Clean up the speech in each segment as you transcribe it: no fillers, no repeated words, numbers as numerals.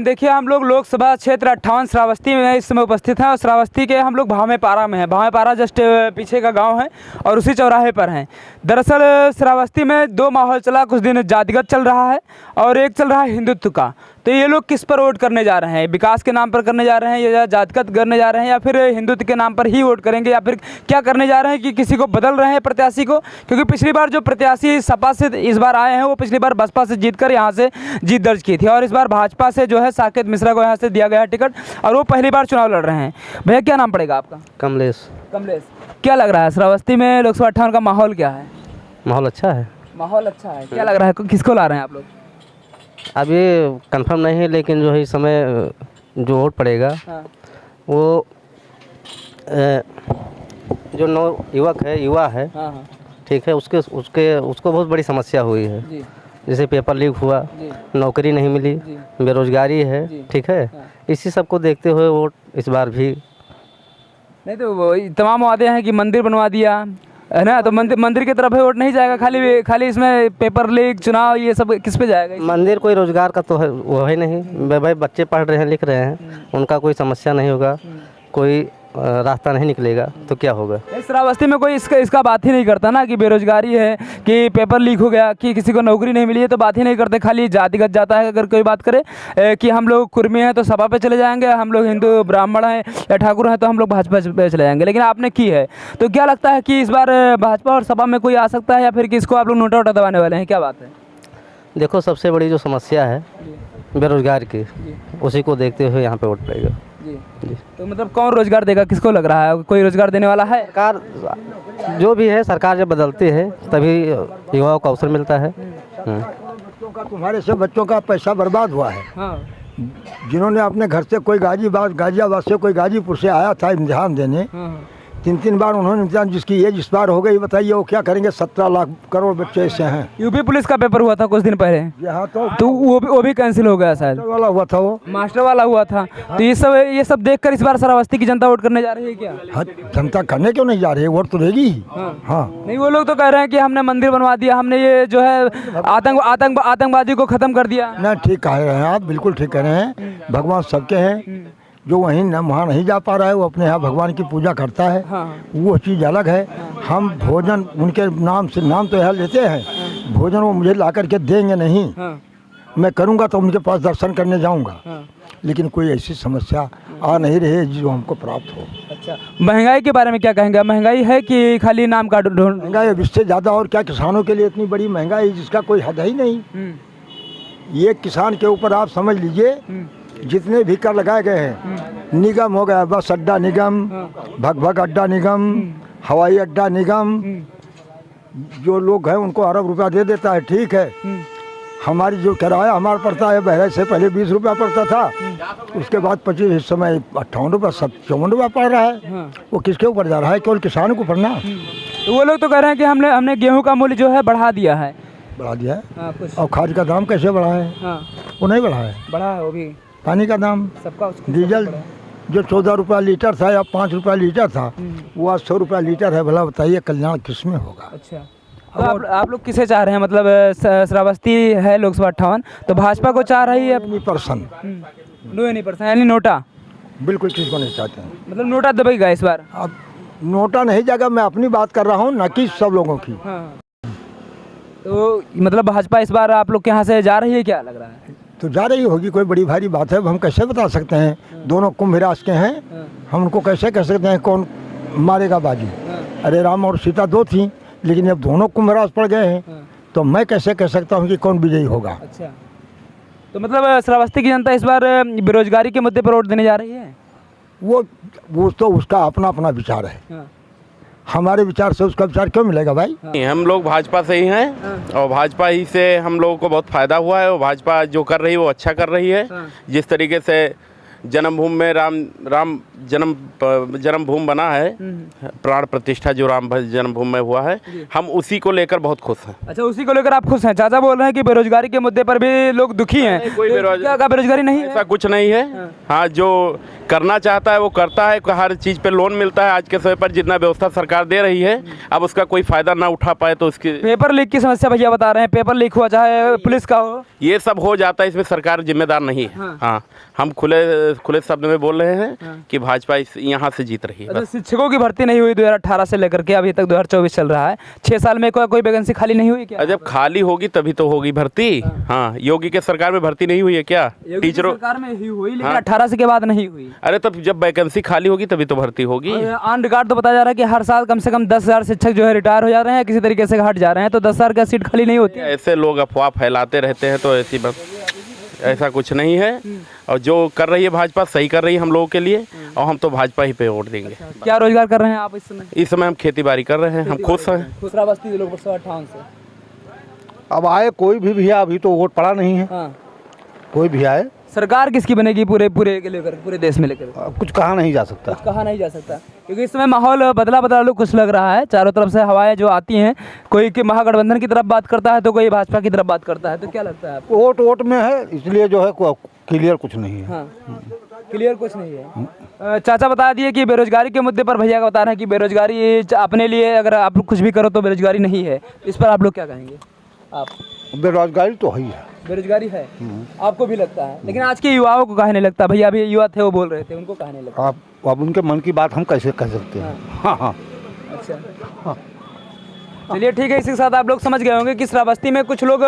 देखिए हम लोग लोकसभा क्षेत्र 58 श्रावस्ती में इस समय उपस्थित हैं और श्रावस्ती के हम लोग भावे पारा में हैं। भावे पारा जस्ट पीछे का गांव है और उसी चौराहे पर हैं। दरअसल श्रावस्ती में दो माहौल चला, कुछ दिन जातिगत चल रहा है और एक चल रहा है हिंदुत्व का। तो ये लोग किस पर वोट करने जा रहे हैं? विकास के नाम पर करने जा रहे हैं या जातिगत करने जा रहे हैं या फिर हिंदुत्व के नाम पर ही वोट करेंगे या फिर क्या करने जा रहे हैं कि किसी को बदल रहे हैं प्रत्याशी को? क्योंकि पिछली बार जो प्रत्याशी सपा से इस बार आए हैं वो पिछली बार बसपा से जीतकर यहाँ से जीत दर्ज की थी और इस बार भाजपा से जो है साकेत मिश्रा को यहाँ से दिया गया है टिकट और वो पहली बार चुनाव लड़ रहे हैं। भैया क्या नाम पड़ेगा आपका? कमलेश। कमलेश, क्या लग रहा है श्रावस्ती में लोकसभा 58 का माहौल क्या है? माहौल अच्छा है। माहौल अच्छा है। क्या लग रहा है किसको ला रहे हैं आप लोग? अभी कंफर्म नहीं है, लेकिन जो है इस समय जो वोट पड़ेगा वो जो नौ युवक है युवा है, ठीक है, उसको बहुत बड़ी समस्या हुई है। जैसे पेपर लीक हुआ, नौकरी नहीं मिली, बेरोजगारी है, ठीक है, इसी सब को देखते हुए वोट इस बार भी नहीं। तो वो तमाम वादे हैं कि मंदिर बनवा दिया है ना, तो मंदिर की तरफ वोट नहीं जाएगा, खाली इसमें पेपर लीक चुनाव ये सब किस पे जाएगा? मंदिर कोई रोजगार का तो है वो है नहीं भाई, बच्चे पढ़ रहे हैं लिख रहे हैं, उनका कोई समस्या नहीं होगा, कोई रास्ता नहीं निकलेगा तो क्या होगा? श्रावस्ती में कोई इसका बात ही नहीं करता ना कि बेरोजगारी है, कि पेपर लीक हो गया, कि किसी को नौकरी नहीं मिली है, तो बात ही नहीं करते। खाली जातिगत जाता है। अगर कोई बात करे कि हम लोग कुर्मी हैं तो सपा पे चले जाएंगे, हम लोग हिंदू ब्राह्मण हैं या ठाकुर हैं तो हम लोग भाजपा पे चले जाएंगे, लेकिन आपने की है। तो क्या लगता है कि इस बार भाजपा और सपा में कोई आ सकता है या फिर किसको आप लोग नोटा वोटा दबाने वाले हैं? क्या बात है? देखो, सबसे बड़ी जो समस्या है बेरोजगार की, उसी को देखते हुए यहाँ पे वोट पड़ेगा। जी। तो मतलब कौन रोजगार देगा? किसको लग रहा है कोई रोजगार देने वाला है? सरकार जो भी है, सरकार जब बदलती है तभी युवाओं को अवसर मिलता है। बच्चों का, तुम्हारे से बच्चों का पैसा बर्बाद हुआ है। हाँ। जिन्होंने अपने घर से कोई गाजियाबाद से कोई गाजीपुर से आया था इम्तिहान देने, 3 बार उन्होंने इम्तिहान जिसकी एज इस बार हो गई, बताइए वो क्या करेंगे? 17 लाख करोड़ बच्चे ऐसे हैं। यूपी पुलिस का पेपर हुआ था कुछ दिन पहले, यहाँ तो वो भी कैंसिल हो गया शायद। वाला हुआ था, वो मास्टर वाला हुआ था। तो ये सब देखकर इस बार श्रावस्ती की जनता वोट करने जा रही है क्या? हाँ, जनता करने क्यों नहीं जा रही है? वोट तो देगी ही। हाँ। नहीं, वो लोग तो कह रहे हैं कि हमने मंदिर बनवा दिया, हमने ये जो है आतंकवादी को खत्म कर दिया। ना, ठीक कह रहे हैं आप, बिल्कुल ठीक कह रहे हैं। भगवान सबके हैं, जो वहाँ नहीं जा पा रहा है वो अपने यहाँ भगवान की पूजा करता है। वो चीज़ अलग है। हम भोजन उनके नाम से, नाम तो यहाँ लेते हैं, भोजन वो मुझे ला करके देंगे नहीं। मैं करूँगा तो उनके पास दर्शन करने जाऊँगा, लेकिन कोई ऐसी समस्या आ नहीं रही है जो हमको प्राप्त हो। अच्छा, महंगाई के बारे में क्या कहेंगे? महंगाई है कि खाली नाम का ढूंढ? महंगाई इससे ज़्यादा और क्या, किसानों के लिए इतनी बड़ी महंगाई जिसका कोई हद ही नहीं। ये किसान के ऊपर आप समझ लीजिए, जितने भी कर लगाए गए हैं, निगम हो गया, बस अड्डा निगम, भग अड्डा निगम, हवाई अड्डा निगम, जो लोग हैं उनको अरब रुपया दे देता है, ठीक है। हमारी जो किराया हमारा पड़ता है, बहरे से पहले 20 रुपया पड़ता था, उसके बाद 25, इस समय 58 रुपया, 54 रुपया पड़ रहा है। वो किसके ऊपर जा रहा है? केवल किसानों को पड़ना। तो वो लोग तो कह रहे हैं कि हमने गेहूँ का मूल्य जो है बढ़ा दिया है। बढ़ा दिया है? और खाद का दाम कैसे बढ़ा है? वो नहीं बढ़ा है। बढ़ा है वो भी। पानी का दाम, सबका, डीजल जो 14 रुपया लीटर था या 5 रुपया लीटर था, वो आज 100 रुपया लीटर है। भला बताइए कल्याण किस में होगा? अच्छा, तो आप लोग किसे चाह रहे हैं? मतलब श्रावस्ती है लोकसभा 58, तो भाजपा को चाह रही है? 9% यानी नोटा? बिल्कुल किसको नहीं चाहते हैं। मतलब नोटा दबेगा इस बार? अब नोटा नहीं जाएगा, मैं अपनी बात कर रहा हूँ, न कि सब लोगों की। तो मतलब भाजपा इस बार आप लोग के यहाँ से जा रही है, क्या लग रहा है? तो जा रही होगी, कोई बड़ी भारी बात है हम कैसे बता सकते हैं? दोनों कुंभ राज के हैं, हम उनको कैसे कह सकते हैं कौन मारेगा बाजी? अरे राम और सीता 2 थी, लेकिन अब दोनों कुंभ राज पड़ गए हैं, तो मैं कैसे कह सकता हूँ कि कौन विजयी होगा? अच्छा, तो मतलब श्रावस्ती की जनता इस बार बेरोजगारी के मुद्दे पर वोट देने जा रही है? वो तो उसका अपना अपना विचार है। हमारे विचार से उसका विचार क्यों मिलेगा भाई? हम लोग भाजपा से ही हैं और भाजपा ही से हम लोगों को बहुत फ़ायदा हुआ है और भाजपा जो कर रही है वो अच्छा कर रही है। जिस तरीके से जन्मभूमि में राम जन्मभूमि बना है, प्राण प्रतिष्ठा जो राम जन्मभूमि में हुआ है, हम उसी को लेकर बहुत खुश हैं। अच्छा, उसी को लेकर आप खुश हैं? चाचा बोल रहे हैं कि बेरोजगारी के मुद्दे पर भी लोग दुखी हैं। कोई क्या बेरोजगारी नहीं है? ऐसा कुछ नहीं है। हाँ, जो करना चाहता है वो करता है, हर चीज़ पे लोन मिलता है आज के समय पर, जितना व्यवस्था सरकार दे रही है, अब उसका कोई फ़ायदा ना उठा पाए तो उसकी पेपर लीक की समस्या भैया बता रहे हैं, पेपर लीक हुआ चाहे पुलिस का हो, ये सब हो जाता है, इसमें सरकार जिम्मेदार नहीं है। हाँ, हम खुले शब्द में बोल रहे हैं कि भाजपा यहाँ से जीत रही है। अच्छा, शिक्षकों की भर्ती नहीं हुई 2018 से लेकर के अभी तक 2024 चल रहा है, 6 साल में कोई वैकेंसी खाली नहीं हुई क्या? जब खाली होगी तभी तो होगी भर्ती। हाँ, योगी के सरकार में भर्ती नहीं हुई है क्या? टीचरों सरकार में ही हुई, लेकिन 18 से के बाद नहीं हुई। अरे तब जब वैकेंसी खाली होगी तभी तो भर्ती होगी। ऑन रिकॉर्ड तो बताया जा रहा है कि हर साल कम से कम 10,000 शिक्षक जो है रिटायर हो जा रहे हैं, किसी तरीके से हट जा रहे हैं, तो 10,000 का सीट खाली नहीं होती है। ऐसे लोग अफवाह फैलाते रहते हैं, तो ऐसी बस ऐसा कुछ नहीं है। और जो कर रही है भाजपा सही कर रही है हम लोगों के लिए, और हम तो भाजपा ही पे वोट देंगे। क्या रोजगार कर रहे हैं आप इस समय? इस समय हम खेती बाड़ी कर रहे हैं, हम खुश हैं। खुसराबस्ती के लोग 58 से अब आए कोई भी भैया, अभी तो वोट पड़ा नहीं है। हाँ। कोई भी आए, सरकार किसकी बनेगी पूरे के लेकर, पूरे देश में लेकर? कुछ कहा नहीं जा सकता। कहा नहीं जा सकता, क्योंकि इस समय माहौल बदला लोग कुछ लग रहा है, चारों तरफ से हवाएं जो आती हैं, कोई कि महागठबंधन की तरफ बात करता है तो कोई भाजपा की तरफ बात करता है, तो क्या लगता है आपको? वोट में है, इसलिए जो है क्लियर कुछ नहीं है। हाँ, क्लियर कुछ नहीं है। चाचा बता दिए कि बेरोजगारी के मुद्दे पर भैया का बता रहे हैं कि बेरोजगारी अपने लिए अगर आप कुछ भी करो तो बेरोजगारी नहीं है, इस पर आप लोग क्या कहेंगे? आप बेरोजगारी तो है ही है, बेरोजगारी है, आपको भी लगता है, लेकिन आज के युवाओं को काहे नहीं लगता? भैया अभी युवा थे वो बोल रहे थे, उनको काहे नहीं लगता? आप अब उनके मन की बात हम कैसे कह सकते हैं? हाँ हाँ, अच्छा, हाँ। चलिए ठीक है। इसी के साथ आप लोग समझ गए होंगे कि श्रावस्ती में कुछ लोग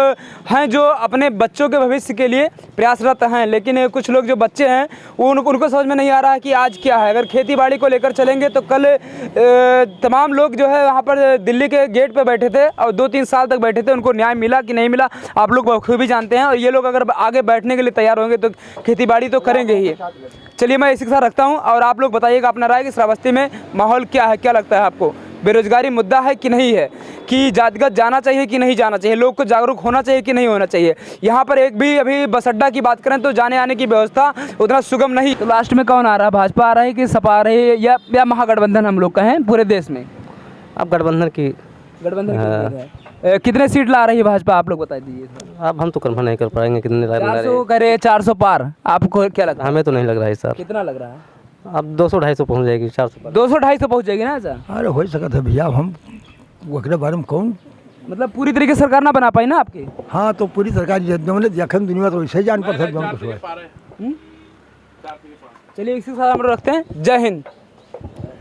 हैं जो अपने बच्चों के भविष्य के लिए प्रयासरत हैं, लेकिन कुछ लोग जो बच्चे हैं उनको समझ में नहीं आ रहा है कि आज क्या है। अगर खेती बाड़ी को लेकर चलेंगे तो कल तमाम लोग जो है वहाँ पर दिल्ली के गेट पे बैठे थे और 2-3 साल तक बैठे थे, उनको न्याय मिला कि नहीं मिला आप लोग बखूबी जानते हैं, और ये लोग अगर आगे बैठने के लिए तैयार होंगे तो खेती बाड़ी तो करेंगे ही। चलिए मैं इसी के साथ रखता हूँ, और आप लोग बताइएगा अपना राय कि श्रावस्ती में माहौल क्या है, क्या लगता है आपको? बेरोजगारी मुद्दा है कि नहीं है, कि जातिगत जाना चाहिए कि नहीं जाना चाहिए, लोग को जागरूक होना चाहिए कि नहीं होना चाहिए? यहाँ पर एक भी अभी बस अड्डा की बात करें तो जाने आने की व्यवस्था उतना सुगम नहीं। तो लास्ट में कौन आ रहा है, भाजपा आ रहा है कि सपा आ रही है, या महागठबंधन हम लोग कहें पूरे देश में? अब गठबंधन की कितने सीट ला रही है भाजपा, आप लोग बता दीजिए। अब हम तो कन्फर्म नहीं कर पाएंगे कितने 400 करे, 400 पार, आपको क्या लगता है? हमें तो नहीं लग रहा है सर। कितना लग रहा है? अब 200-250 पहुँच जाएगी, 400 200-250 पहुँच जाएगी ना सर? अरे हो सकता है भैया, हम ओकरे बारे में कौन, मतलब पूरी तरीके से सरकार ना बना पाई ना आपकी? हाँ तो पूरी सरकार जखन दुनिया तो वैसे ही जान पर सकते हम कुछ। चलिए इसी के साथ हम लोग रखते हैं। जय हिंद।